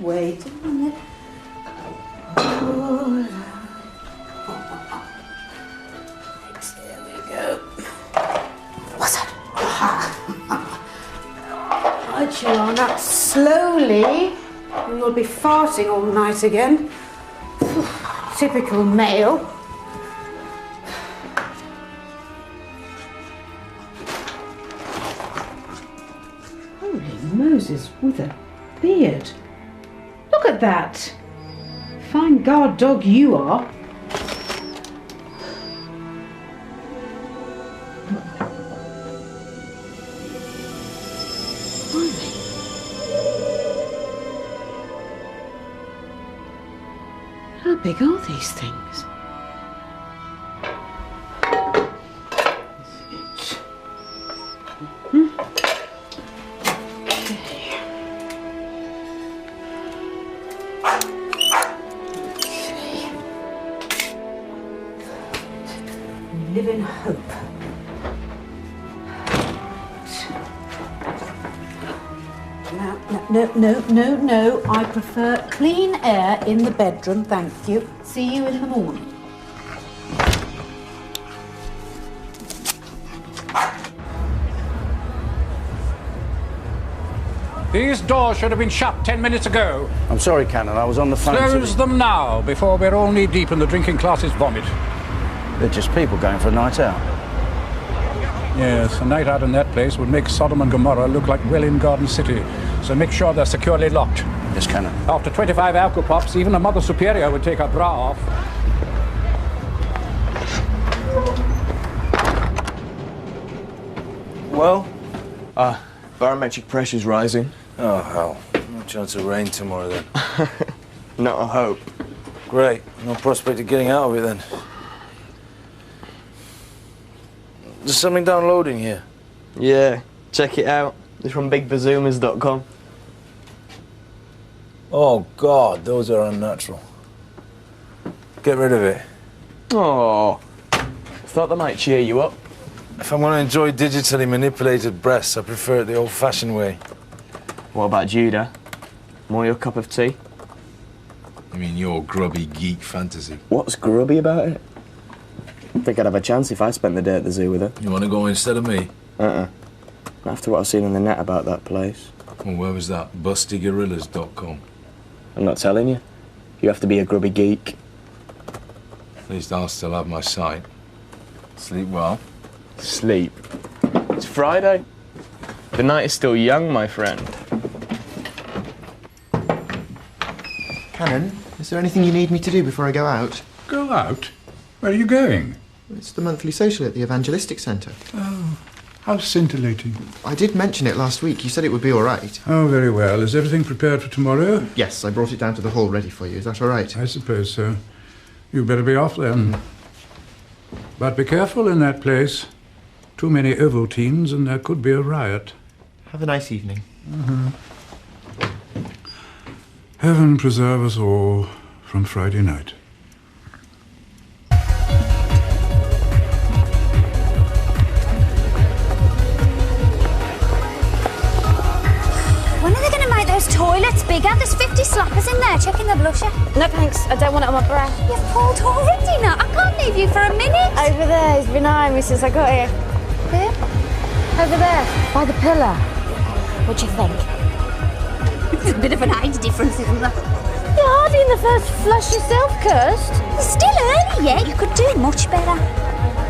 Wait a minute. Oh, there we go. What's that? Right you are, now slowly, or you'll be farting all night again. Typical male. Holy Moses, with a beard. Look at that. Fine guard dog you are. How big are these things? Live in hope. No. I prefer clean air in the bedroom, thank you. See you in the morning. These doors should have been shut 10 minutes ago. I'm sorry, Canon. I was on the phone. Close them now, before we're all knee-deep in the drinking class's vomit. They're just people going for a night out. Yes, a night out in that place would make Sodom and Gomorrah look like Welwyn Garden City. So make sure they're securely locked. Yes, Canon. After 25 alcopops, even a Mother Superior would take her bra off. Well, barometric pressure's rising. Oh, hell. No chance of rain tomorrow, then. Not a hope. Great. No prospect of getting out of it, then. There's something downloading here. Yeah, check it out. It's from bigbazoomas.com. Oh, God, those are unnatural. Get rid of it. Oh, thought that might cheer you up. If I'm going to enjoy digitally manipulated breasts, I prefer it the old-fashioned way. What about Judah? More your cup of tea? I mean, your grubby geek fantasy. What's grubby about it? I think I'd have a chance if I spent the day at the zoo with her. You want to go instead of me? Not after what I've seen on the net about that place. Well, where was that? BustyGorillas.com. I'm not telling you. You have to be a grubby geek. At least I'll still have my sight. Sleep well. Sleep. It's Friday. The night is still young, my friend. Canon, is there anything you need me to do before I go out? Go out? Where are you going? It's the monthly social at the Evangelistic Centre. Oh, how scintillating. I did mention it last week. You said it would be all right. Oh, very well. Is everything prepared for tomorrow? Yes, I brought it down to the hall ready for you. Is that all right? I suppose so. You better be off then. But be careful in that place. Too many Ovaltines and there could be a riot. Have a nice evening. Heaven preserve us all from Friday night. When are they going to make those toilets bigger? There's 50 slappers in there checking the blusher. No thanks, I don't want it on my breath. You've pulled already now. I can't leave you for a minute. Over there, he's been eyeing me since I got here. Where? Over there, by the pillar. What do you think? There's a bit of an age difference, isn't there? You're hardly in the first flush yourself, Kirst. It's still early yet. You could do much better.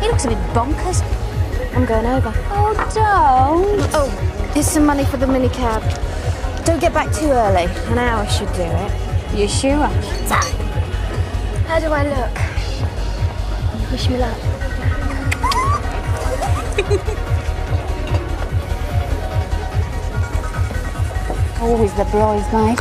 He looks a bit bonkers. I'm going over. Oh, don't. Oh, here's some money for the minicab. Don't get back too early. An hour should do it. You sure? How do I look? Wish me luck. Always the bridesmaid.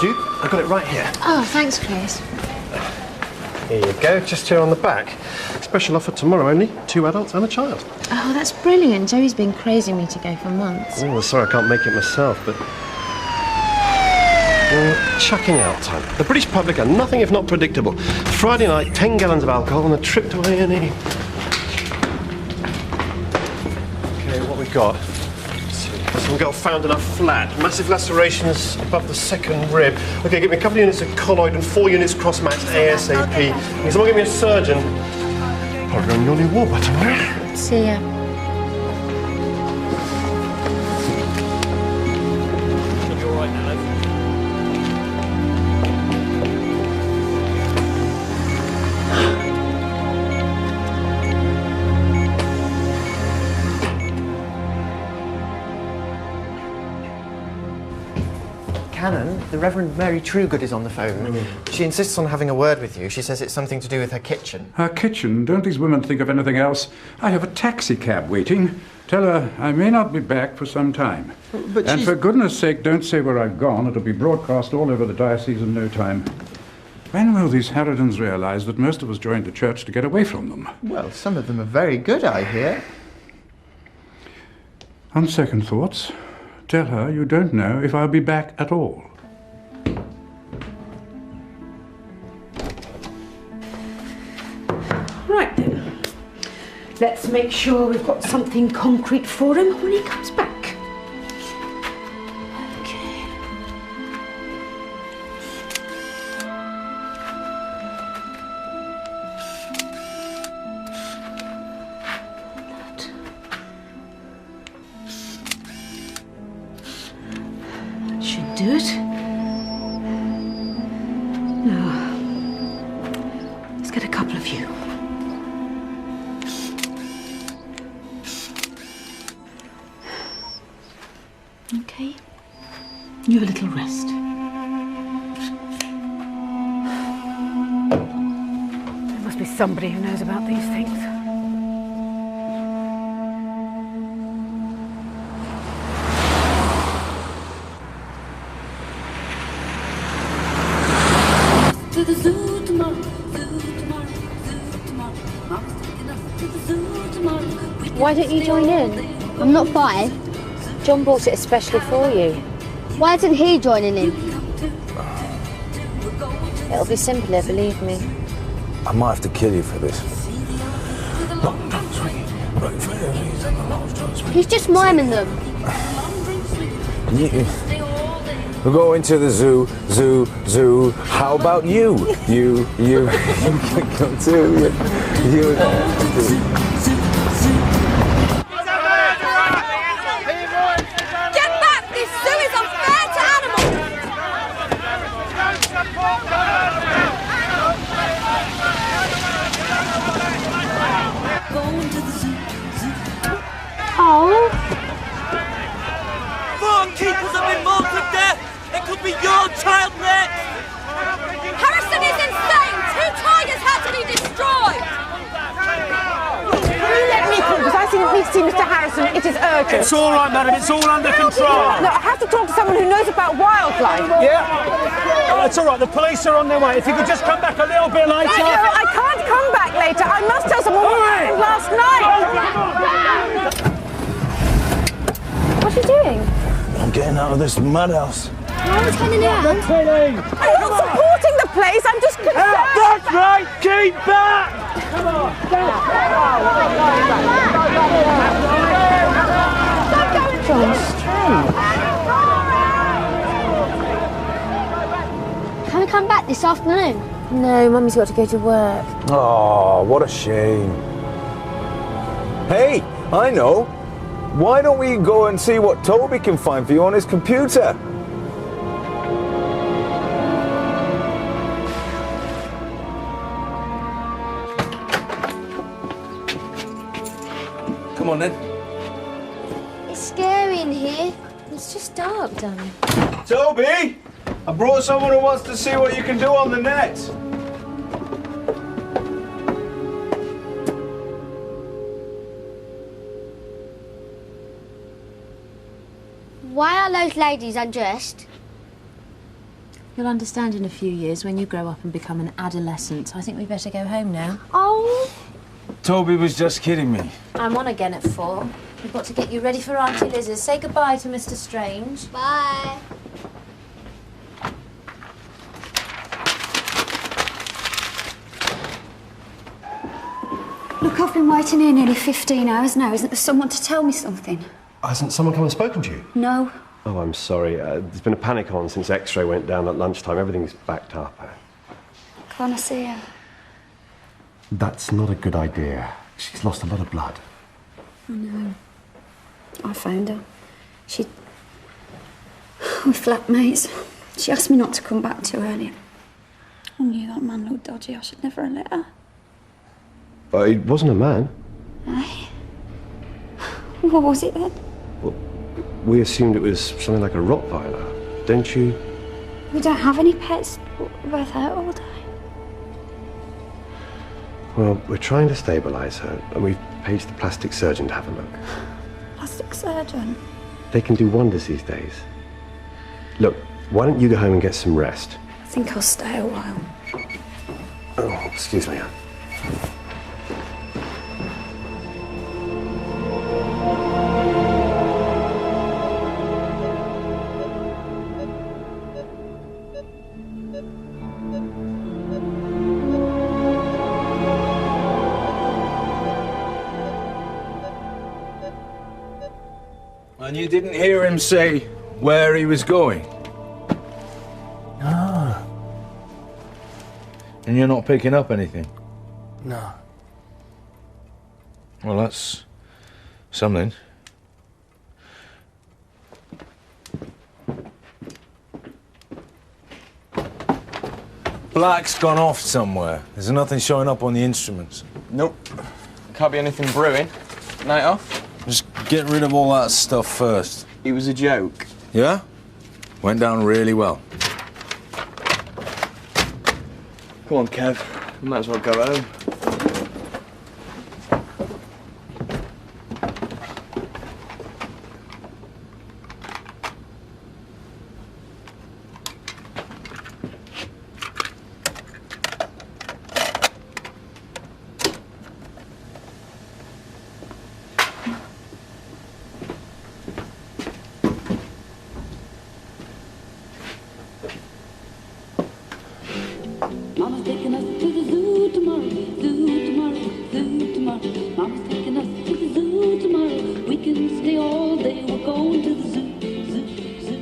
you. I've got it right here. Oh, thanks, Chris. Here you go, just here on the back. Special offer tomorrow only. 2 adults and a child. Oh, that's brilliant. Joey's been crazing me to go for months. Oh, sorry I can't make it myself, but... chucking out time. The British public are nothing if not predictable. Friday night, 10 gallons of alcohol and a trip to A&E. Okay, what we got? Let's see. Some girl found in a flat. Massive lacerations above the second rib. Okay, give me a couple of units of colloid and 4 units cross-matched ASAP. Can someone give me a surgeon? Probably on your new ward by tomorrow. See ya. Canon, the Reverend Mary Trugood is on the phone. She insists on having a word with you. She says it's something to do with her kitchen. Her kitchen? Don't these women think of anything else? I have a taxi cab waiting. Tell her I may not be back for some time. And for goodness sake, don't say where I've gone. It'll be broadcast all over the diocese in no time. When will these Harridans realise that most of us joined the church to get away from them? Well, some of them are very good, I hear. On second thoughts, tell her you don't know if I'll be back at all. Right then. Let's make sure we've got something concrete for him when he comes back. Okay. That should do it. Now, let's get a couple of you. Okay. You have a little rest. There must be somebody who knows about these things. To the zoo tomorrow, zoo tomorrow, zoo tomorrow. Mama's taking us to the zoo tomorrow. Why don't you join in? I'm not 5. John bought it especially for you. Why isn't he joining in? It'll be simpler, believe me. I might have to kill you for this. He's just miming them. We're going to the zoo, zoo. How about you? You come too. You. Keepers have been mauled to death! It could be your child next! Harrison is insane! 2 tigers had to be destroyed! Will you let me through? Because I need to see Mr. Harrison. It is urgent. It's all right, madam. It's all under control. No, I have to talk to someone who knows about wildlife. Yeah? Oh, it's all right. The police are on their way. If you could just come back a little bit later. No, I can't come back later. I must tell someone what happened last night. What are you doing? I'm getting out of this madhouse. Why are we turning around? I'm not supporting the place. I'm just concerned. That's right. Keep back. Come on. Can we come back this afternoon? No, Mummy's got to go to work. Oh, what a shame. Hey, I know. Why don't we go and see what Toby can find for you on his computer? Come on then. It's scary in here. It's just dark, darling. Toby! I brought someone who wants to see what you can do on the net. Why are those ladies undressed? You'll understand in a few years when you grow up and become an adolescent. I think we better go home now. Oh. Toby was just kidding me. I'm on again at 4. We've got to get you ready for Auntie Liz's. Say goodbye to Mr. Strange. Bye. Look, I've been waiting here nearly 15 hours now. Isn't there someone to tell me something? Hasn't someone come and spoken to you? No. Oh, I'm sorry. There's been a panic on since X-ray went down at lunchtime. Everything's backed up. Can't I see her? That's not a good idea. She's lost a lot of blood. I know. I found her. We're flatmates. She asked me not to come back too early. I knew that man looked dodgy. I should never have let her. It wasn't a man. Aye. What was it then? Well, we assumed it was something like a Rottweiler, don't you? We don't have any pets. We're both out all day. Well, we're trying to stabilise her, and we've paged the plastic surgeon to have a look. Plastic surgeon? They can do wonders these days. Look, why don't you go home and get some rest? I think I'll stay a while. Oh, excuse me. And you didn't hear him say where he was going? No. And you're not picking up anything? No. Well, that's something. Black's gone off somewhere. There's nothing showing up on the instruments. Nope. Can't be anything brewing. Night off? Just get rid of all that stuff first. It was a joke. Yeah? Went down really well. Come on, Kev. We might as well go home. Mama's taking us to the zoo tomorrow, zoo tomorrow, zoo tomorrow. Mama's taking us to the zoo tomorrow. We can stay all day, we're going to the zoo, zoo, zoo.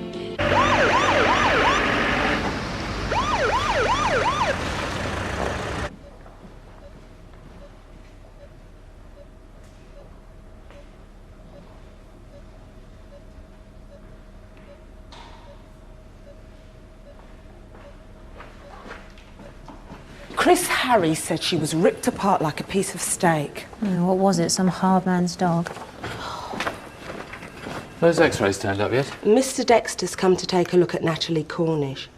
Chris Harry said she was ripped apart like a piece of steak. Oh, what was it? Some hard man's dog? Those X-rays turned up yet? Mr. Dexter's come to take a look at Natalie Cornish.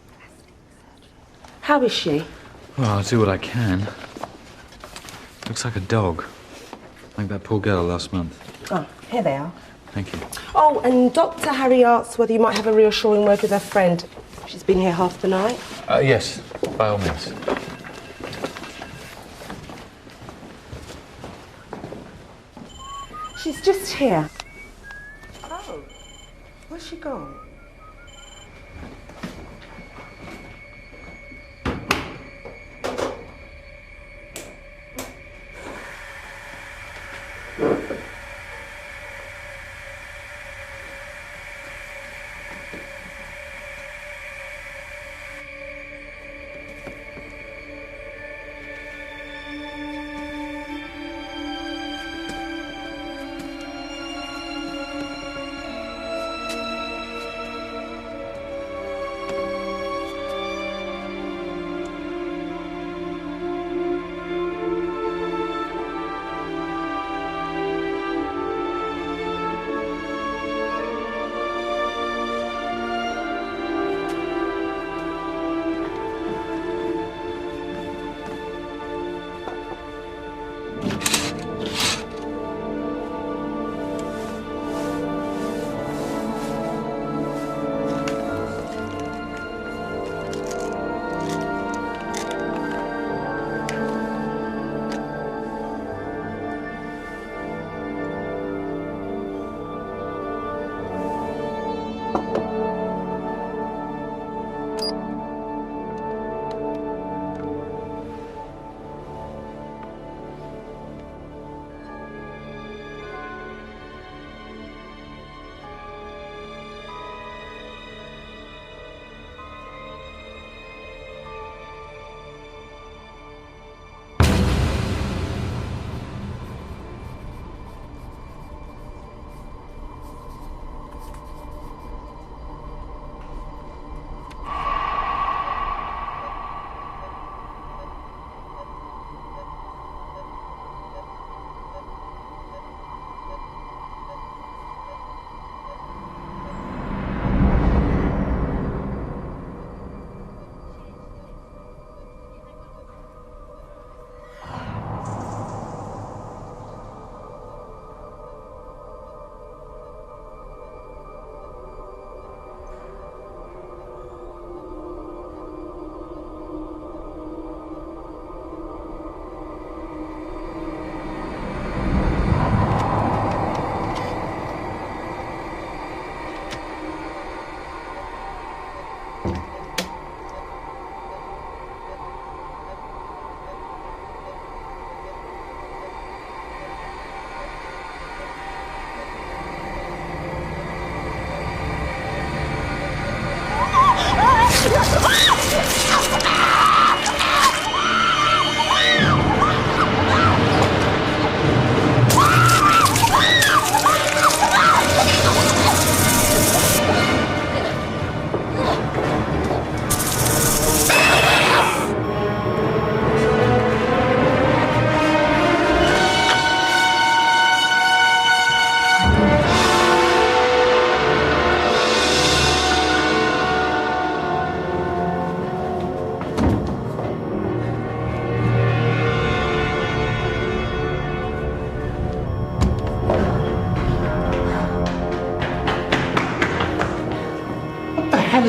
How is she? Well, I'll do what I can. Looks like a dog. Like that poor girl last month. Oh, here they are. Thank you. Oh, and Dr. Harry asks whether you might have a reassuring word with her friend. She's been here half the night. Yes, by all means. She's just here. Oh, where's she gone?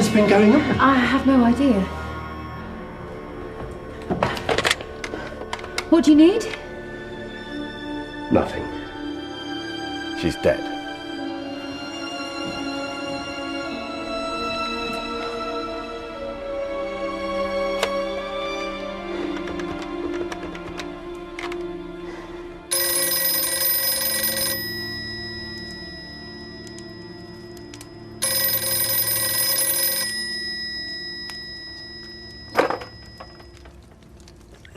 What's been going on? I have no idea. What do you need? Nothing. She's dead.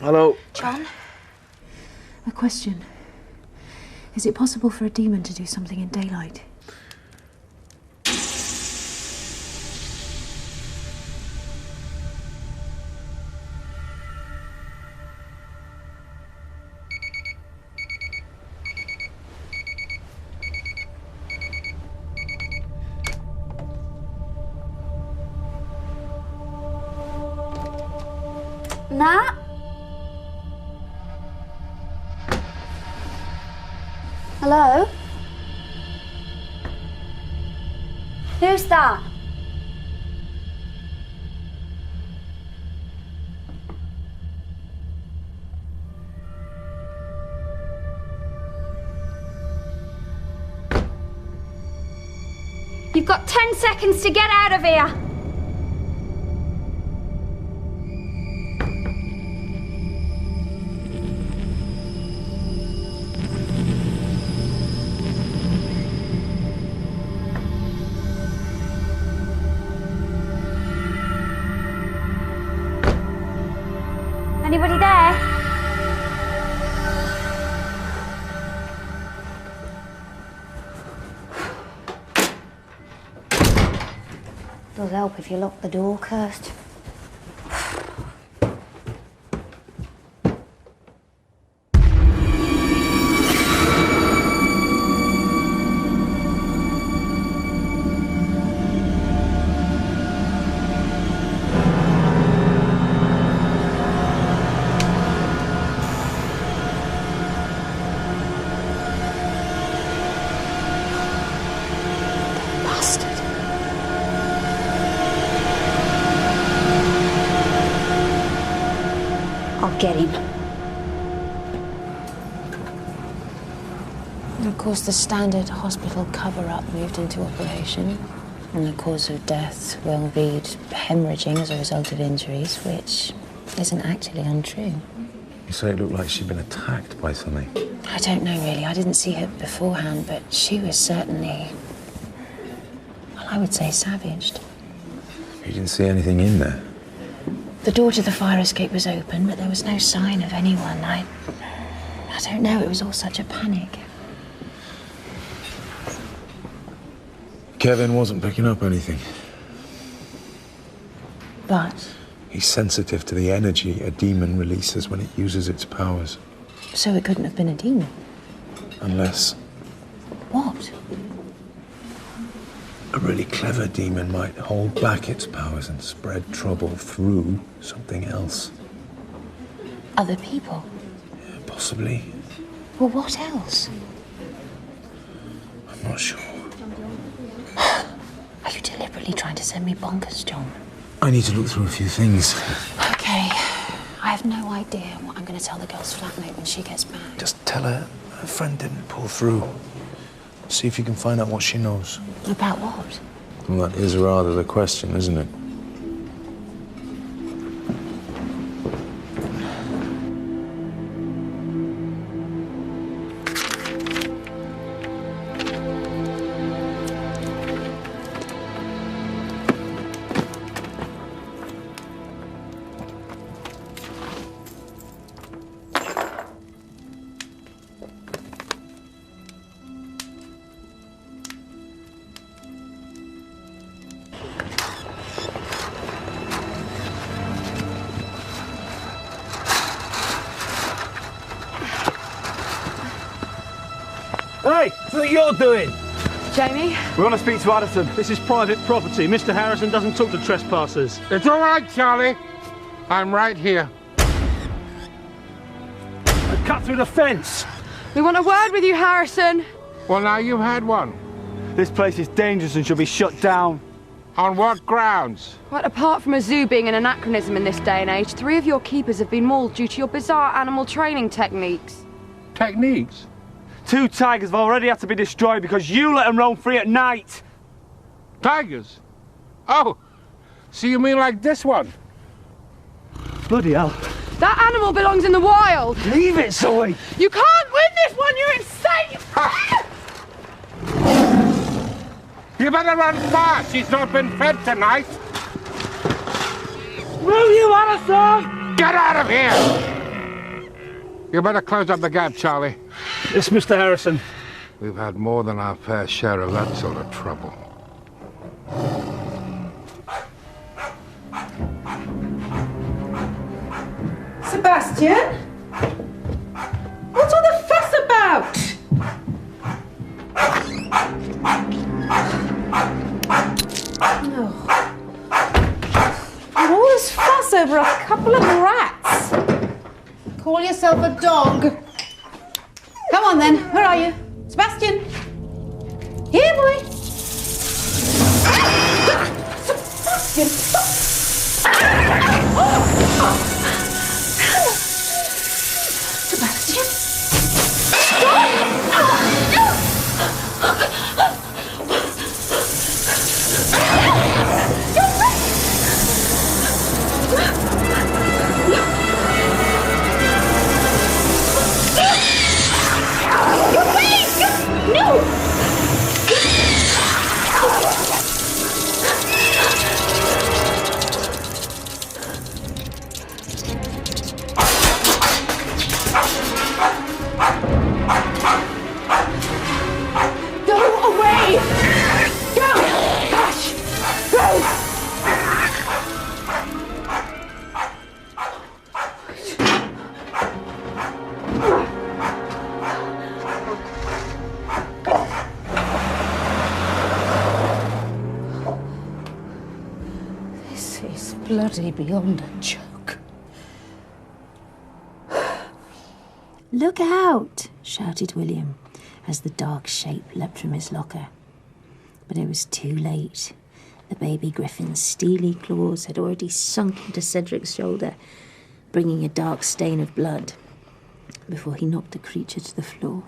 Hello. John? A question. Is it possible for a demon to do something in daylight? Nat? Hello? Who's that? You've got 10 seconds to get out of here. Anybody there? Does help if you lock the door, Kirst. Get him. And of course, the standard hospital cover-up moved into operation, and the cause of death will read hemorrhaging as a result of injuries, which isn't actually untrue. You say it looked like she'd been attacked by something. I don't know, really. I didn't see her beforehand, but she was certainly, well, I would say savaged. You didn't see anything in there? The door to the fire escape was open, but there was no sign of anyone. I don't know, it was all such a panic. Kevin wasn't picking up anything. But? He's sensitive to the energy a demon releases when it uses its powers. So it couldn't have been a demon? Unless What? a really clever demon might hold back its powers and spread trouble through something else. Other people? Yeah, possibly. Well, what else? I'm not sure. Are you deliberately trying to send me bonkers, John? I need to look through a few things. Okay. I have no idea what I'm going to tell the girl's flatmate when she gets back. Just tell her her friend didn't pull through. See if you can find out what she knows. About what? Well, that is rather the question, isn't it? Hey, what you're doing? Jamie? We want to speak to Addison. This is private property. Mr. Harrison doesn't talk to trespassers. It's all right, Charlie. I'm right here. I cut through the fence. We want a word with you, Harrison. Well, now you've had one. This place is dangerous and should be shut down. On what grounds? Well, apart from a zoo being an anachronism in this day and age, 3 of your keepers have been mauled due to your bizarre animal training techniques. Techniques? 2 tigers have already had to be destroyed because you let them roam free at night. Tigers? Oh, so you mean like this one? Bloody hell. That animal belongs in the wild. Leave it, Zoe. You can't win this one, you're insane! You better run fast. She's not been fed tonight. Will you, Alison? Get out of here! You better close up the gap, Charlie. Yes, Mr. Harrison. We've had more than our fair share of that sort of trouble. Sebastian? What's all the fuss about? Oh. And all this fuss over a couple of rats. Call yourself a dog. Come on then, where are you? Sebastian? Here, boy. Sebastian, stop. Sebastian? Bloody beyond a joke. Look out, shouted William as the dark shape leapt from his locker. But it was too late. The baby griffin's steely claws had already sunk into Cedric's shoulder, bringing a dark stain of blood before he knocked the creature to the floor.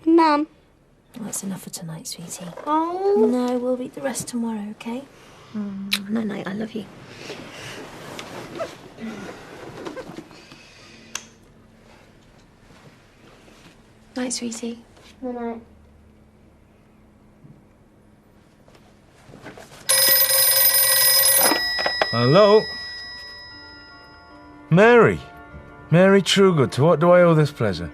Mum. That's enough for tonight, sweetie. Oh. No, we'll read the rest tomorrow, okay? Night, night, I love you. Night, sweetie. Good night. Hello? Mary. Mary Trugood, to what do I owe this pleasure?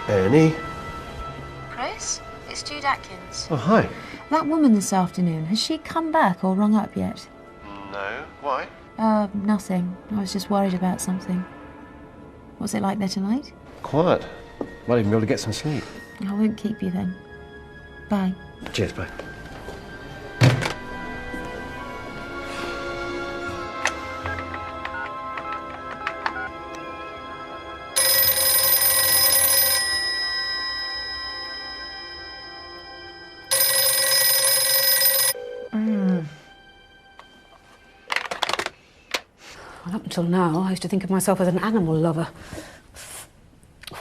Annie? Chris, it's Jude Atkins. Oh, hi. That woman this afternoon, has she come back or rung up yet? No. Why? Nothing. I was just worried about something. What's it like there tonight? Quiet. Might even be able to get some sleep. I won't keep you then. Bye. Cheers, bye. Well, up until now, I used to think of myself as an animal lover. Do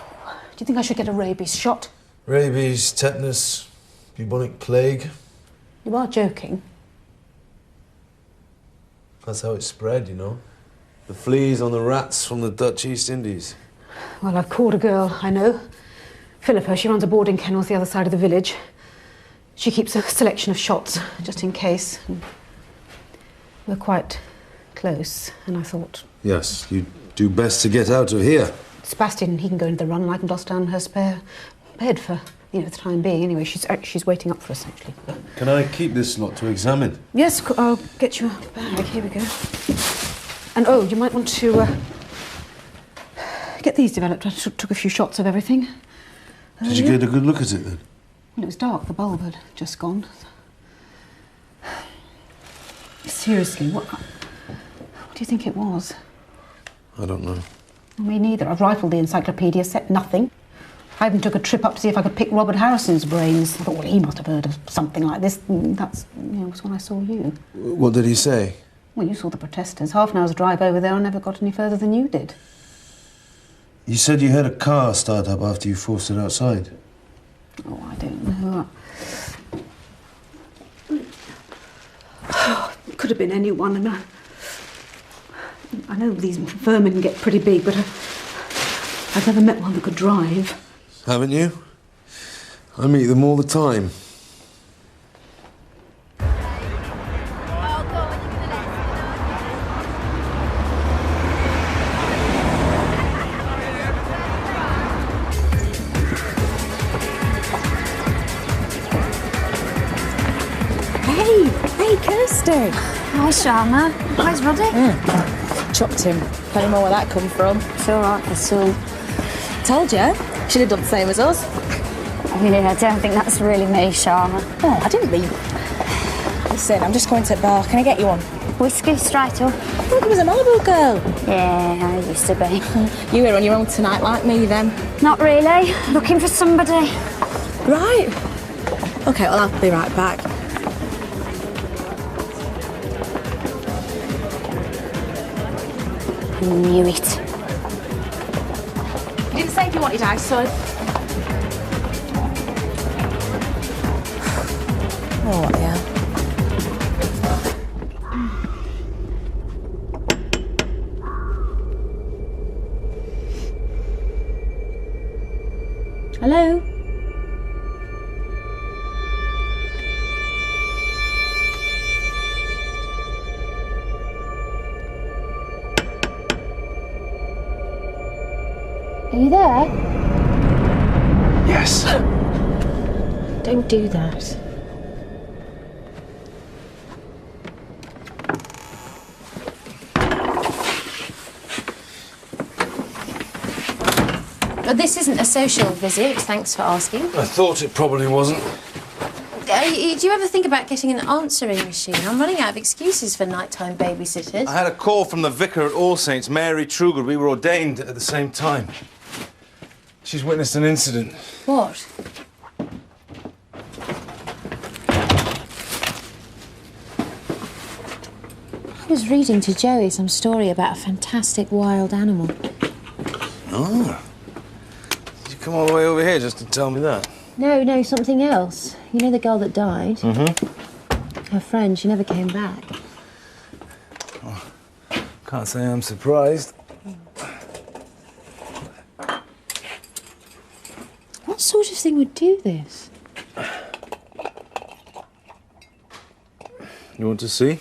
you think I should get a rabies shot? Rabies, tetanus, bubonic plague. You are joking. That's how it spread, you know. The fleas on the rats from the Dutch East Indies. Well, I've called a girl I know. Philippa, she runs a boarding kennel the other side of the village. She keeps a selection of shots, just in case. And we're quite close, and I thought... Yes, you do best to get out of here. Sebastian, he can go into the run and I can doss down her spare bed for, the time being. Anyway, she's waiting up for us, actually. Can I keep this lot to examine? Yes, I'll get you a bag. Here we go. And, oh, you might want to get these developed. I took a few shots of everything. Did you get a good look at it, then? Well, it was dark. The bulb had just gone. Seriously, do you think it was? I don't know. Me neither. I've rifled the encyclopedia, set nothing. I even took a trip up to see if I could pick Robert Harrison's brains. I thought, well, he must have heard of something like this. That's, was when I saw you. What did he say? Well, you saw the protesters. Half an hour's drive over there, I never got any further than you did. You said you heard a car start up after you forced it outside. Oh, I don't know. It could have been anyone. And I know these vermin get pretty big, but I've never met one that could drive. Haven't you? I meet them all the time. Hey, Kirsty. Hi, Sharma. How's Roddy? Chopped him. Plenty more where that come from. It's all right for Sue. Told you. Should have done the same as us. Yeah, I don't think that's really me, Sharma. Oh, I didn't mean... Listen, I'm just going to the bar. Can I get you one? Whiskey, straight up. Look, it was a Malibu girl. Yeah, I used to be. You were on your own tonight like me, then? Not really. Looking for somebody. Right. OK, well, I'll be right back. I knew it. You didn't say if you wanted ice, son. Oh, what the hell? Hello? Are you there? Yes. Don't do that. Well, this isn't a social visit, thanks for asking. I thought it probably wasn't. Do you ever think about getting an answering machine? I'm running out of excuses for nighttime babysitters. I had a call from the vicar at All Saints, Mary Truger. We were ordained at the same time. She's witnessed an incident. What? I was reading to Joey some story about a fantastic wild animal. Oh. Did you come all the way over here just to tell me that? No, something else. You know the girl that died? Mm-hmm. Her friend, she never came back. Oh, can't say I'm surprised. What sort of thing would do this? You want to see?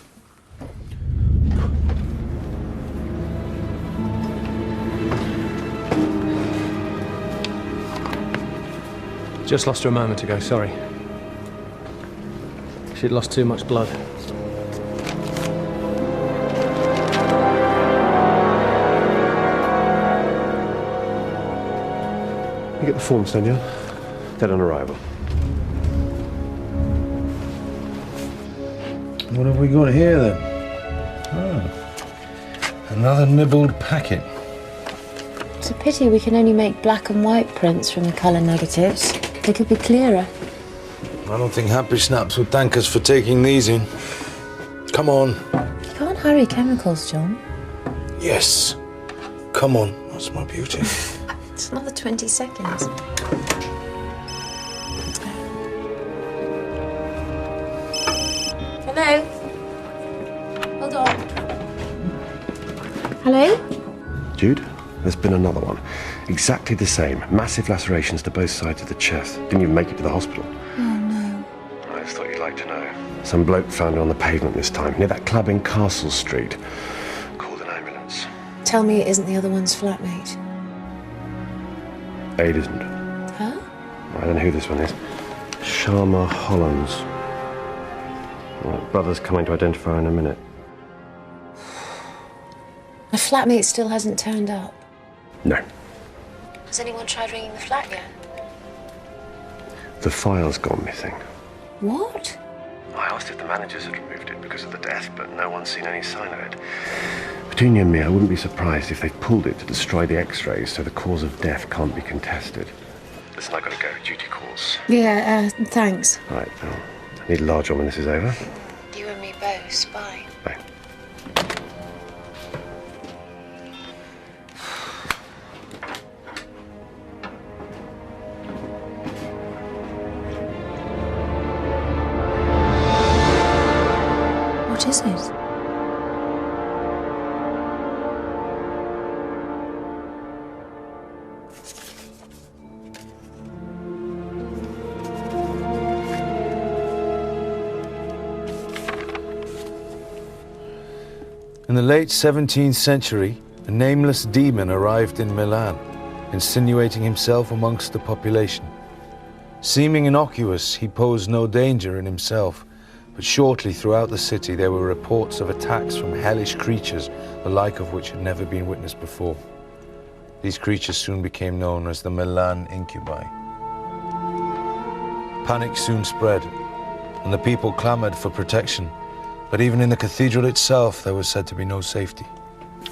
Just lost her a moment ago, sorry. She'd lost too much blood. You get the forms, don't you? Dead on arrival. What have we got here, then? Oh. Another nibbled packet. It's a pity we can only make black and white prints from the colour negatives. They could be clearer. I don't think Happy Snaps would thank us for taking these in. Come on. You can't hurry chemicals, John. Yes. Come on. That's my beauty. It's another 20 seconds. Hello? Hold on. Hello? Jude, there's been another one. Exactly the same. Massive lacerations to both sides of the chest. Didn't even make it to the hospital. Oh, no. I just thought you'd like to know. Some bloke found her on the pavement this time, near that club in Castle Street. Called an ambulance. Tell me it isn't the other one's flatmate. It isn't. Huh? I don't know who this one is. Sharma Hollands. Well, brother's coming to identify her in a minute. My flatmate still hasn't turned up. No. Has anyone tried ringing the flat yet? The file's gone missing. What? I asked if the managers had removed it because of the death, but no one's seen any sign of it. Between you and me, I wouldn't be surprised if they've pulled it to destroy the X-rays so the cause of death can't be contested. Listen, I've got to go. Duty calls. Yeah, thanks. Right, now, I need a large one when this is over. You and me both. Bye. Bye. What is it? In the late 17th century, a nameless demon arrived in Milan, insinuating himself amongst the population. Seeming innocuous, he posed no danger in himself, but shortly throughout the city there were reports of attacks from hellish creatures, the like of which had never been witnessed before. These creatures soon became known as the Milan Incubi. Panic soon spread, and the people clamored for protection. But even in the cathedral itself, there was said to be no safety.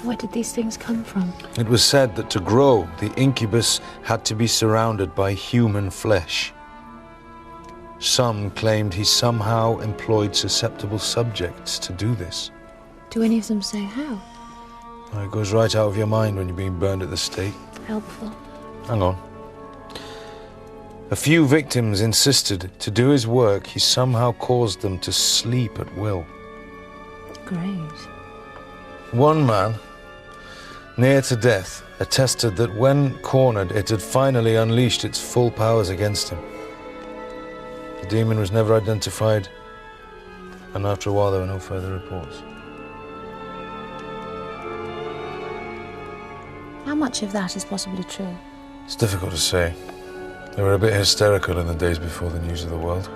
Where did these things come from? It was said that to grow, the incubus had to be surrounded by human flesh. Some claimed he somehow employed susceptible subjects to do this. Do any of them say how? It goes right out of your mind when you're being burned at the stake. Helpful. Hang on. A few victims insisted to do his work, he somehow caused them to sleep at will. Great. One man, near to death, attested that when cornered, it had finally unleashed its full powers against him. The demon was never identified, and after a while there were no further reports. How much of that is possibly true? It's difficult to say. They were a bit hysterical in the days before the news of the world.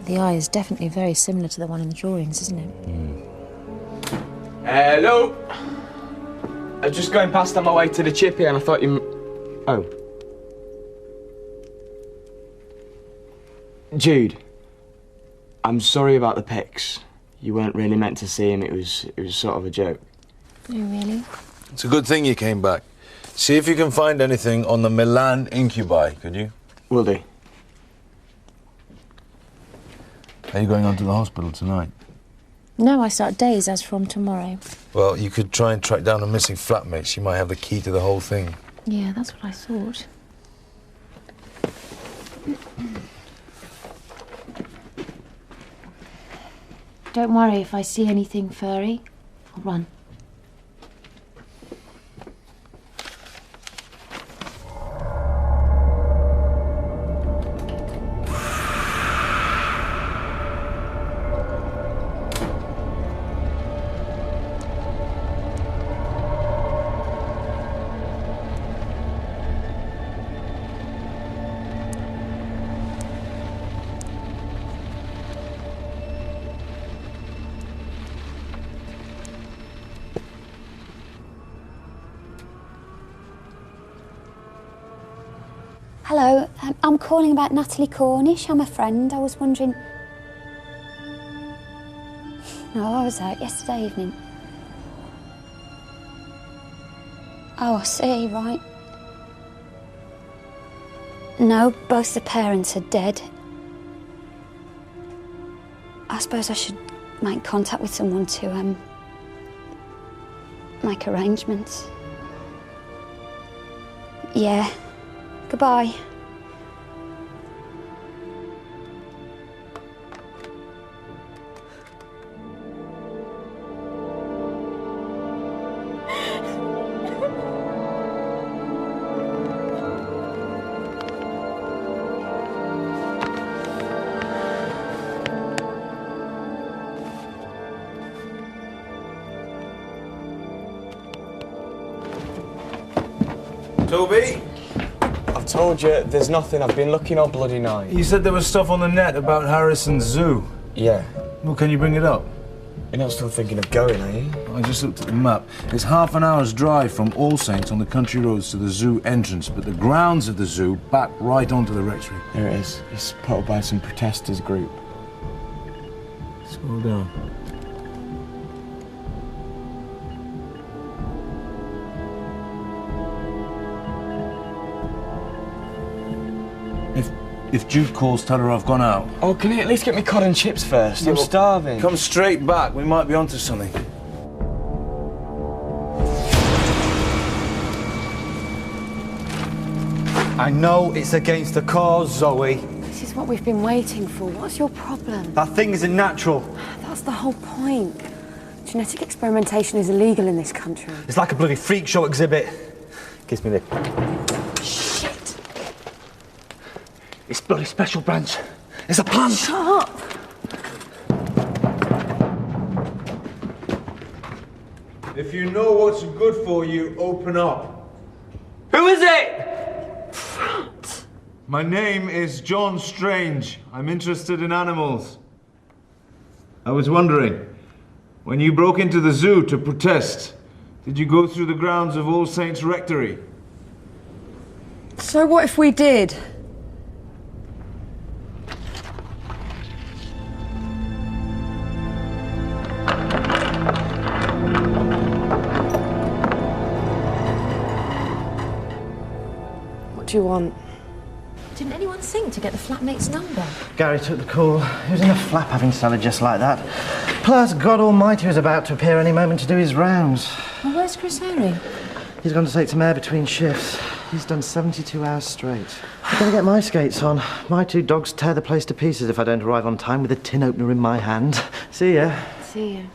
The eye is definitely very similar to the one in the drawings, isn't it? Hello? I was just going past on my way to the chippy and I thought you... Oh. Jude, I'm sorry about the pics. You weren't really meant to see him, it was sort of a joke. Oh, really? It's a good thing you came back. See if you can find anything on the Milan Incubi, could you? Will do. Are you going on to the hospital tonight? No, I start days as from tomorrow. Well, you could try and track down a missing flatmate. She might have the key to the whole thing. Yeah, that's what I thought. Don't worry if I see anything furry. I'll run. Hello, I'm calling about Natalie Cornish. I'm a friend. I was wondering... No, I was out yesterday evening. Oh, I see, right. No, both the parents are dead. I suppose I should make contact with someone to, make arrangements. Yeah. Goodbye. Toby? I've told you, there's nothing. I've been looking all bloody night. You said there was stuff on the net about Harrison's zoo. Yeah. Well, can you bring it up? You're not still thinking of going, are you? I just looked at the map. It's half an hour's drive from All Saints on the country roads to the zoo entrance, but the grounds of the zoo back right onto the rectory. There it is. It's put up by some protesters group. Scroll down. If Jude calls, tell her I've gone out. Oh, can you at least get me cod and chips first? I'm starving. Come straight back. We might be onto something. I know it's against the cause, Zoe. This is what we've been waiting for. What's your problem? That thing isn't natural. That's the whole point. Genetic experimentation is illegal in this country. It's like a bloody freak show exhibit. Kiss me, Nick. Shit. It's bloody special branch. It's a plant. Shut up. If you know what's good for you, open up. Who is it? My name is John Strange. I'm interested in animals. I was wondering, when you broke into the zoo to protest, did you go through the grounds of All Saints Rectory? So what if we did? What do you want? Didn't anyone think to get the flatmate's number? Gary took the call. He was in a flap having salad just like that. Plus, God Almighty was about to appear any moment to do his rounds. Well, where's Chris Henry? He's gone to take some air between shifts. He's done 72 hours straight. I've got to get my skates on. My two dogs tear the place to pieces if I don't arrive on time with a tin opener in my hand. See ya. See you.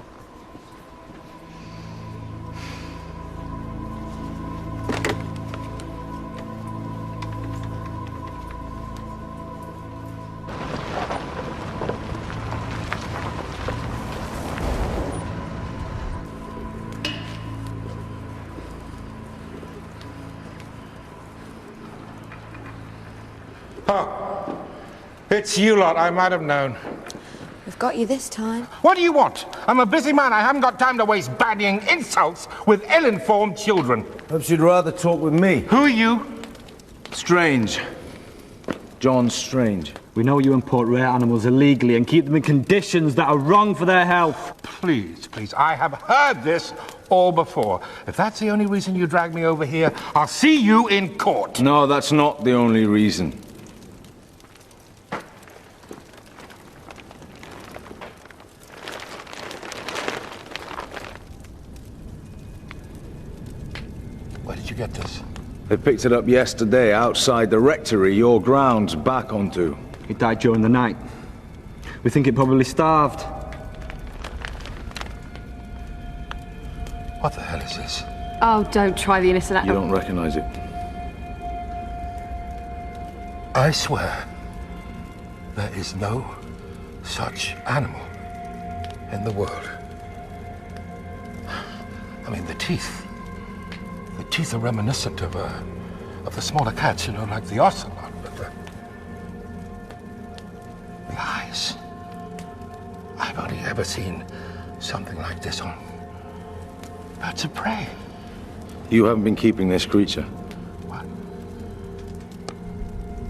Oh, it's you lot. I might have known. We've got you this time. What do you want? I'm a busy man. I haven't got time to waste bandying insults with ill-informed children. Perhaps you'd rather talk with me. Who are you? Strange. John Strange. We know you import rare animals illegally and keep them in conditions that are wrong for their health. Please, please, I have heard this all before. If that's the only reason you dragged me over here, I'll see you in court. No, that's not the only reason. Where did you get this? They picked it up yesterday outside the rectory, your grounds, back onto. It died during the night. We think it probably starved. What the hell is this? Oh, don't try the innocent. You don't recognize it? I swear there is no such animal in the world. I mean, the teeth. The teeth are reminiscent of the smaller cats, you know, like the ocelot, but the eyes. I've only ever seen something like this on birds of prey. You haven't been keeping this creature? What?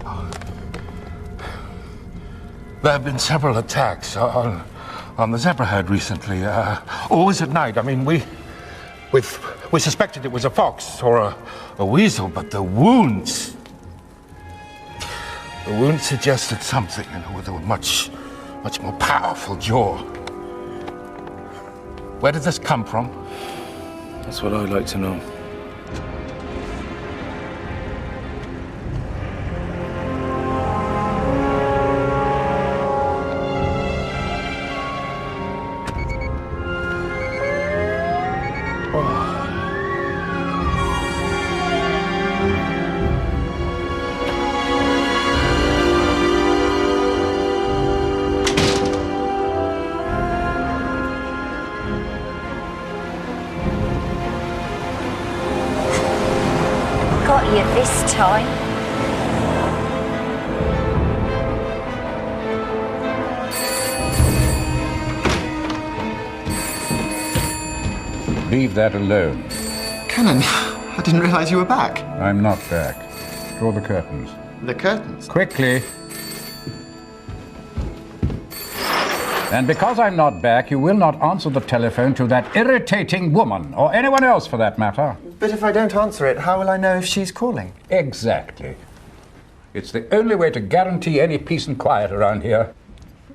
Oh. There have been several attacks on the zebra herd recently, always at night. I mean, we suspected it was a fox or a weasel, but the wounds suggested something, you know, with a much more powerful jaw. Where did this come from? That's what I'd like to know. Got you this time. Leave that alone. Cannon, I didn't realise you were back. I'm not back. Draw the curtains. The curtains? Quickly. And because I'm not back, you will not answer the telephone to that irritating woman, or anyone else for that matter. But if I don't answer it, how will I know if she's calling? Exactly. It's the only way to guarantee any peace and quiet around here.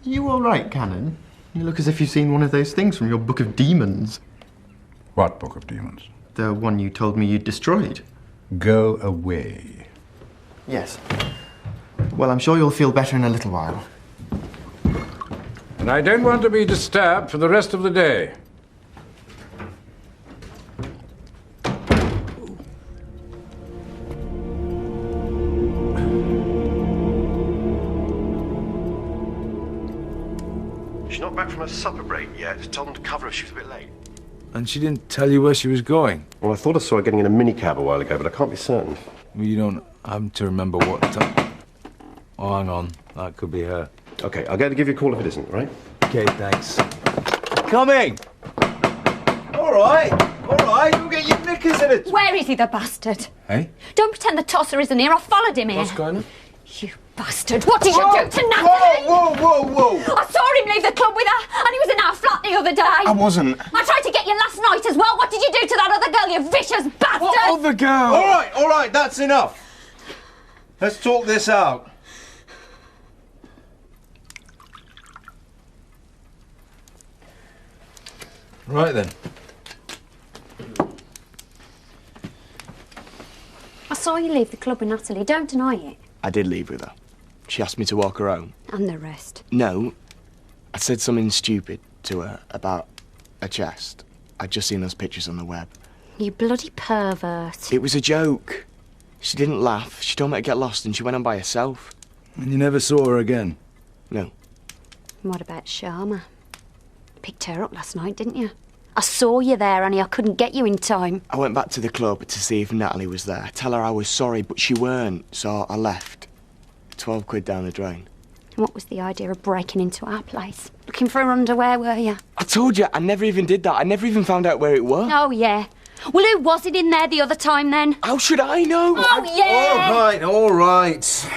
You all right, Canon? You look as if you've seen one of those things from your Book of Demons. What Book of Demons? The one you told me you'd destroyed. Go away. Yes. Well, I'm sure you'll feel better in a little while. And I don't want to be disturbed for the rest of the day. She's not back from her supper break yet. Told them to cover if she was a bit late. And she didn't tell you where she was going? Well, I thought I saw her getting in a minicab a while ago, but I can't be certain. Well, you don't happen to remember what time? Oh, hang on. That could be her. OK, I'll get to give you a call if it isn't, right? OK, thanks. Coming! All right. You'll get your knickers in it. Where is he, the bastard? Hey? Don't pretend the tosser isn't here. I followed him here. What's going on? You bastard. What did you do to Natalie? Whoa. I saw him leave the club with her, and he was in our flat the other day. I wasn't. I tried to get you last night as well. What did you do to that other girl, you vicious bastard? What other girl? All right, that's enough. Let's talk this out. Right then. I saw you leave the club with Natalie. Don't deny it. I did leave with her. She asked me to walk her home. And the rest. No, I said something stupid to her about a chest. I'd just seen those pictures on the web. You bloody pervert. It was a joke. She didn't laugh. She told me to get lost and she went on by herself. And you never saw her again? No. What about Sharma? Picked her up last night, didn't you? I saw you there, Annie. I couldn't get you in time. I went back to the club to see if Natalie was there. Tell her I was sorry, but she weren't, so I left. 12 quid down the drain. What was the idea of breaking into our place? Looking for her underwear, were you? I told you, I never even did that. I never even found out where it was. Oh, yeah. Well, who was it in there the other time, then? How should I know? Oh, yeah! All right.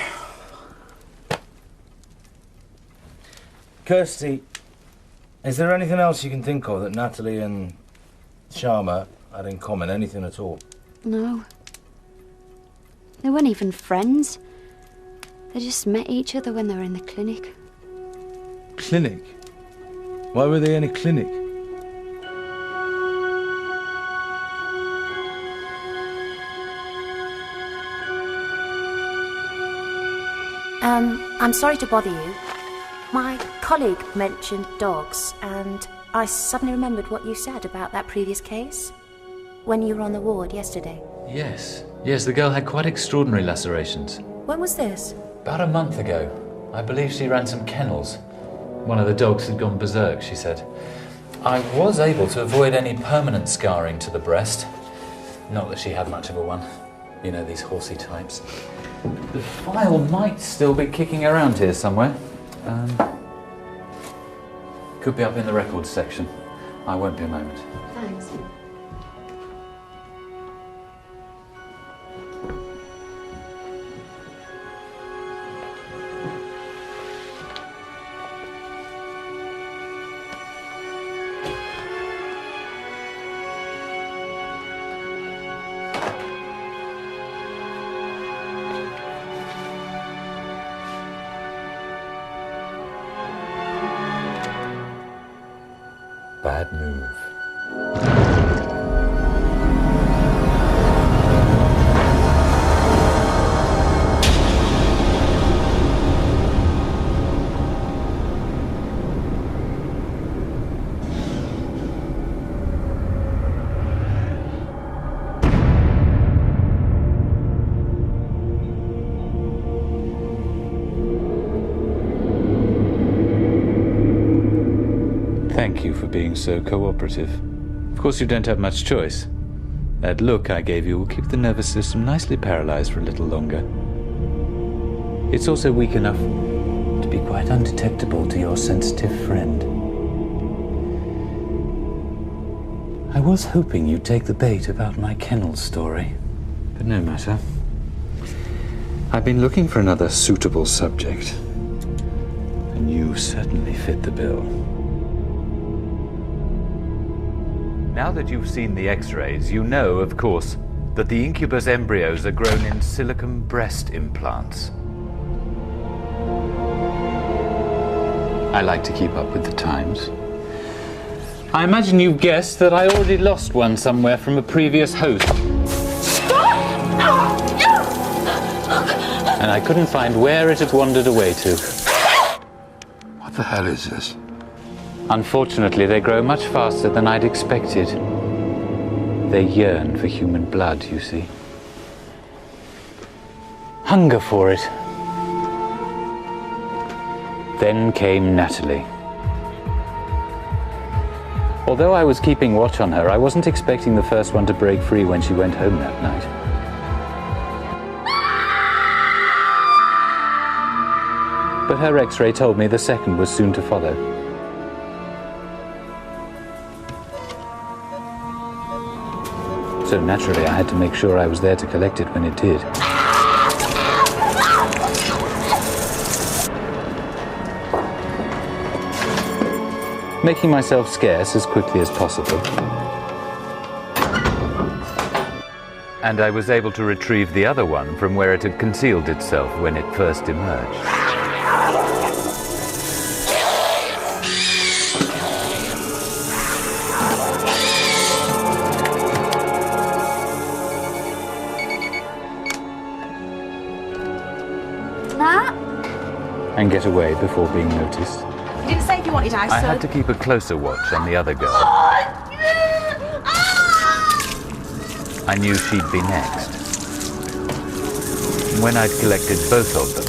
Kirsty, is there anything else you can think of that Natalie and Sharma had in common? Anything at all? No. They weren't even friends. They just met each other when they were in the clinic. Clinic? Why were they in a clinic? I'm sorry to bother you. My colleague mentioned dogs, and I suddenly remembered what you said about that previous case when you were on the ward yesterday. Yes, the girl had quite extraordinary lacerations. When was this? About a month ago. I believe she ran some kennels. One of the dogs had gone berserk, she said. I was able to avoid any permanent scarring to the breast. Not that she had much of a one. You know, these horsey types. The file might still be kicking around here somewhere. Could be up in the records section. I won't be a moment. Thanks. Bad move. Thank you for being so cooperative. Of course you don't have much choice. That look I gave you will keep the nervous system nicely paralyzed for a little longer. It's also weak enough to be quite undetectable to your sensitive friend. I was hoping you'd take the bait about my kennel story, but no matter. I've been looking for another suitable subject, and you certainly fit the bill. Now that you've seen the X-rays, you know, of course, that the Incubus embryos are grown in silicone breast implants. I like to keep up with the times. I imagine you've guessed that I already lost one somewhere from a previous host. And I couldn't find where it had wandered away to. What the hell is this? Unfortunately, they grow much faster than I'd expected. They yearn for human blood, you see. Hunger for it. Then came Natalie. Although I was keeping watch on her, I wasn't expecting the first one to break free when she went home that night. But her X-ray told me the second was soon to follow. So naturally, I had to make sure I was there to collect it when it did. Making myself scarce as quickly as possible. And I was able to retrieve the other one from where it had concealed itself when it first emerged. And get away before being noticed. You didn't say if you wanted ice, I so... had to keep a closer watch on the other girl. I knew she'd be next. When I'd collected both of them,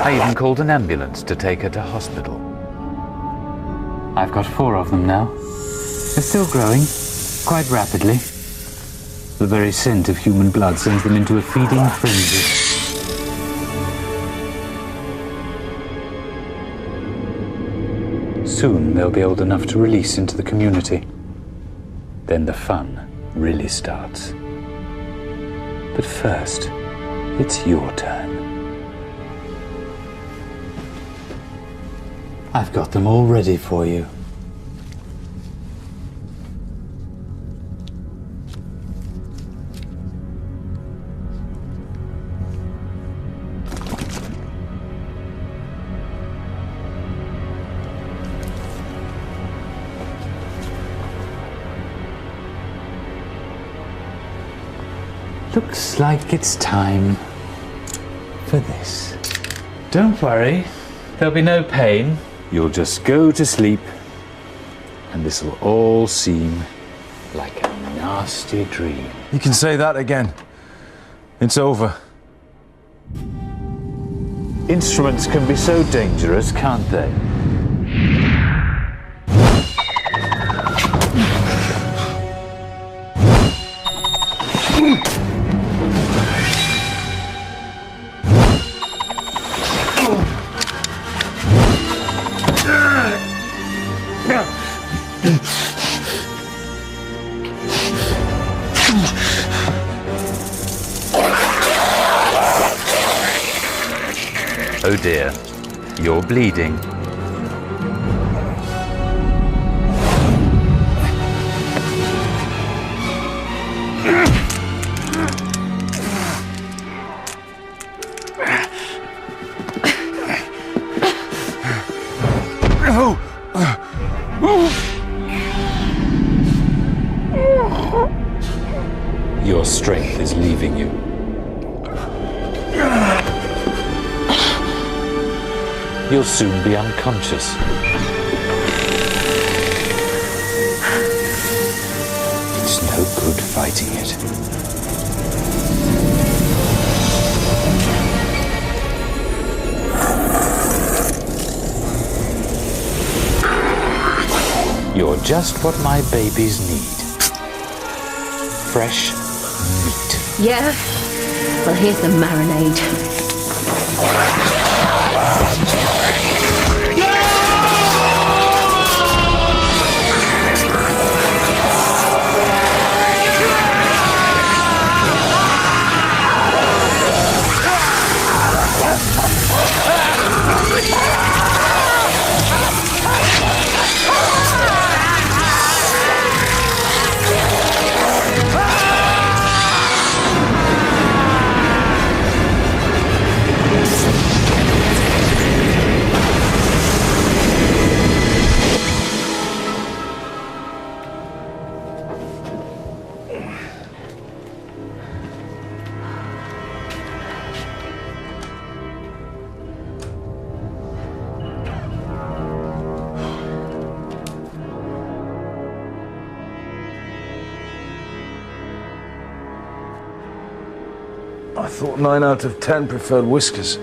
I even called an ambulance to take her to hospital. I've got 4 of them now. They're still growing, quite rapidly. The very scent of human blood sends them into a feeding frenzy. Soon they'll be old enough to release into the community. Then the fun really starts. But first, it's your turn. I've got them all ready for you. Looks like it's time for this. Don't worry, there'll be no pain. You'll just go to sleep, and this will all seem like a nasty dream. You can say that again. It's over. Instruments can be so dangerous, can't they? Oh dear, you're bleeding. Your strength is leaving you. You'll soon be unconscious. It's no good fighting it. You're just what my babies need. Fresh meat. Yeah? Well, here's the marinade. I thought 9 out of 10 preferred whiskers.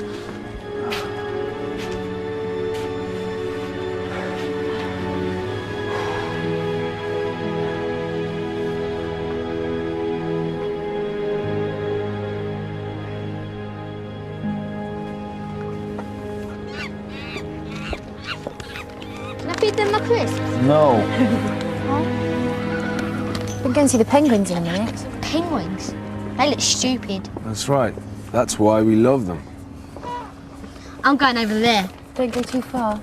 Can I feed them my crisps? No. We're going to see the penguins in a minute. Penguins? They look stupid. That's right. That's why we love them. I'm going over there. Don't go too far.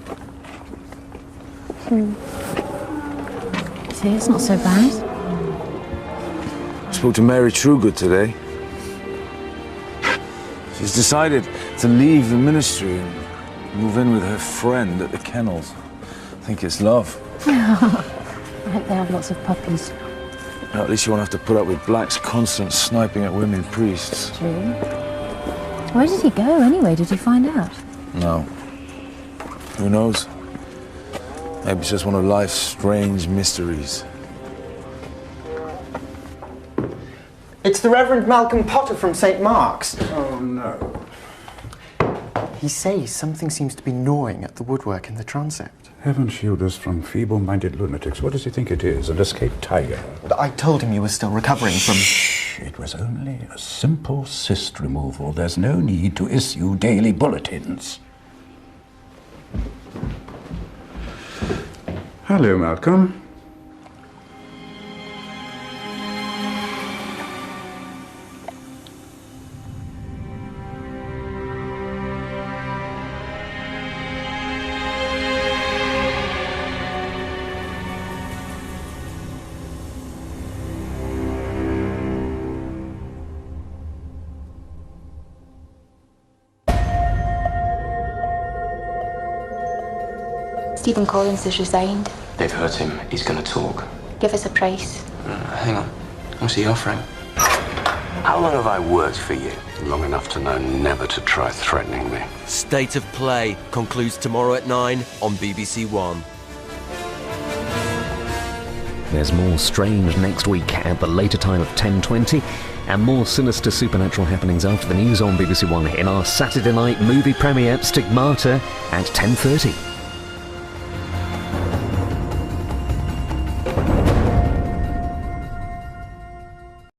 See, it's not so bad. I spoke to Mary Trugood today. She's decided to leave the ministry and move in with her friend at the kennels. I think it's love. I hope they have lots of puppies. Now, at least you won't have to put up with Black's constant sniping at women priests. True. Where did he go anyway? Did you find out? No. Who knows? Maybe it's just one of life's strange mysteries. It's the Reverend Malcolm Potter from St. Mark's. Oh, no. He says something seems to be gnawing at the woodwork in the transept. Heaven shield us from feeble-minded lunatics. What does he think it is? An escaped tiger? I told him you were still recovering from... Shh! It was only a simple cyst removal. There's no need to issue daily bulletins. Hello, Malcolm. Stephen Collins has resigned. They've hurt him. He's going to talk. Give us a price. Hang on. What's he offering? How long have I worked for you? Long enough to know never to try threatening me. State of Play concludes tomorrow at 9 on BBC One. There's more Strange next week at the later time of 10:20, and more sinister supernatural happenings after the news on BBC One in our Saturday night movie premiere Stigmata at 10:30.